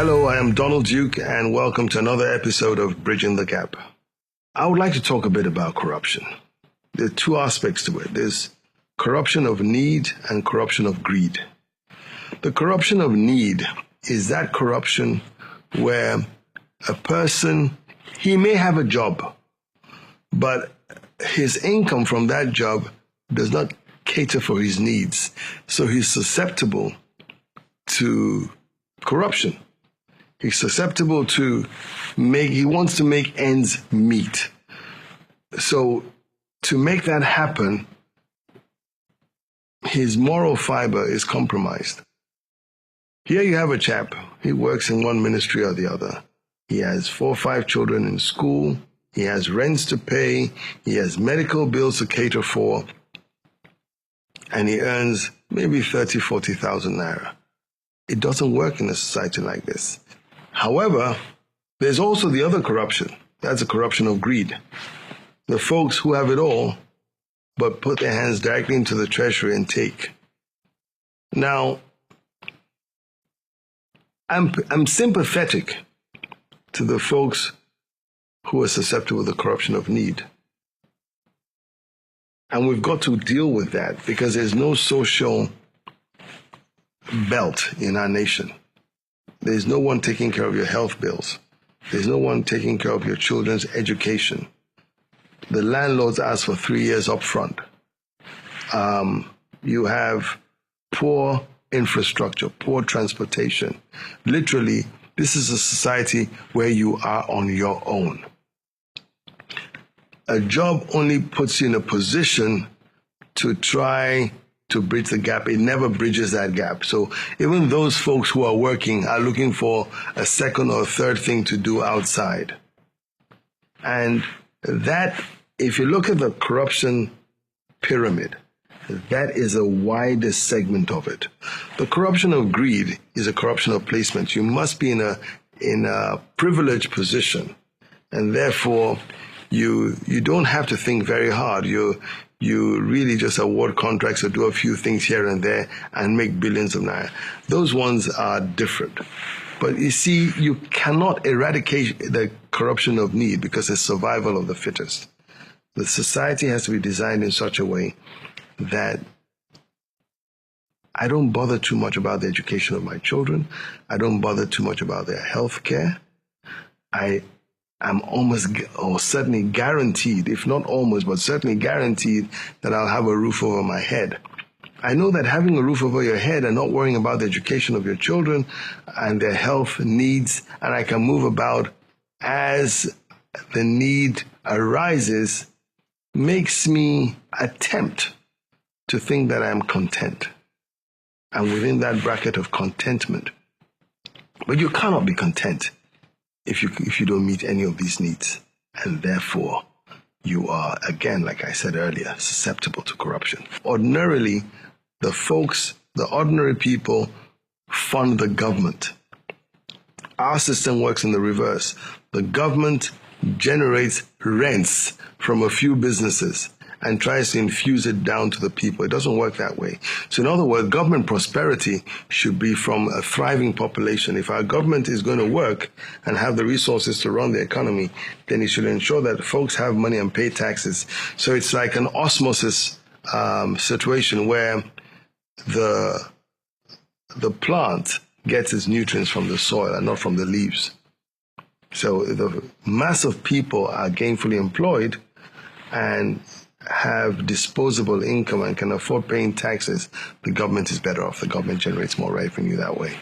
Hello, I am Donald Duke, and welcome to another episode of Bridging the Gap. I would like to talk a bit about corruption. There are two aspects to it. There's corruption of need and corruption of greed. The corruption of need is that corruption where a person, he may have a job, but his income from that job does not cater for his needs. So he's susceptible to corruption. He's susceptible to he wants to make ends meet. So to make that happen, his moral fiber is compromised. Here you have a chap, he works in one ministry or the other. He has 4 or 5 children in school. He has rents to pay. He has medical bills to cater for. And he earns maybe 30, 40,000 naira. It doesn't work in a society like this. However, there's also the other corruption. That's a corruption of greed. The folks who have it all, but put their hands directly into the treasury and take. Now, I'm sympathetic to the folks who are susceptible to the corruption of need. And we've got to deal with that because there's no social belt in our nation. There's no one taking care of your health bills. There's no one taking care of your children's education. The landlords ask for 3 years up front. You have poor infrastructure, poor transportation. Literally, this is a society where you are on your own. A job only puts you in a position to try to bridge the gap. It never bridges that gap. So even those folks who are working are looking for a second or third thing to do outside. And that, if you look at the corruption pyramid, that is the widest segment of it. The corruption of greed is a corruption of placement. You must be in a privileged position, and therefore you don't have to think very hard. You really just award contracts or do a few things here and there and make billions of naira. Those ones are different. But you see, you cannot eradicate the corruption of need because it's survival of the fittest. The society has to be designed in such a way that I don't bother too much about the education of my children. I don't bother too much about their health care. I'm almost or certainly guaranteed, if not almost, but certainly guaranteed that I'll have a roof over my head. I know that having a roof over your head and not worrying about the education of your children and their health needs, and I can move about as the need arises, makes me attempt to think that I'm content. And within that bracket of contentment. But you cannot be content if you don't meet any of these needs. And therefore, you are, again, like I said earlier, susceptible to corruption. Ordinarily, the ordinary people fund the government. Our system works in the reverse. The government generates rents from a few businesses and tries to infuse it down to the people. It doesn't work that way. So in other words, government prosperity should be from a thriving population. If our government is going to work and have the resources to run the economy, then it should ensure that folks have money and pay taxes. So it's like an osmosis situation where the plant gets its nutrients from the soil and not from the leaves. So the mass of people are gainfully employed and have disposable income and can afford paying taxes, the government is better off. The government generates more revenue that way.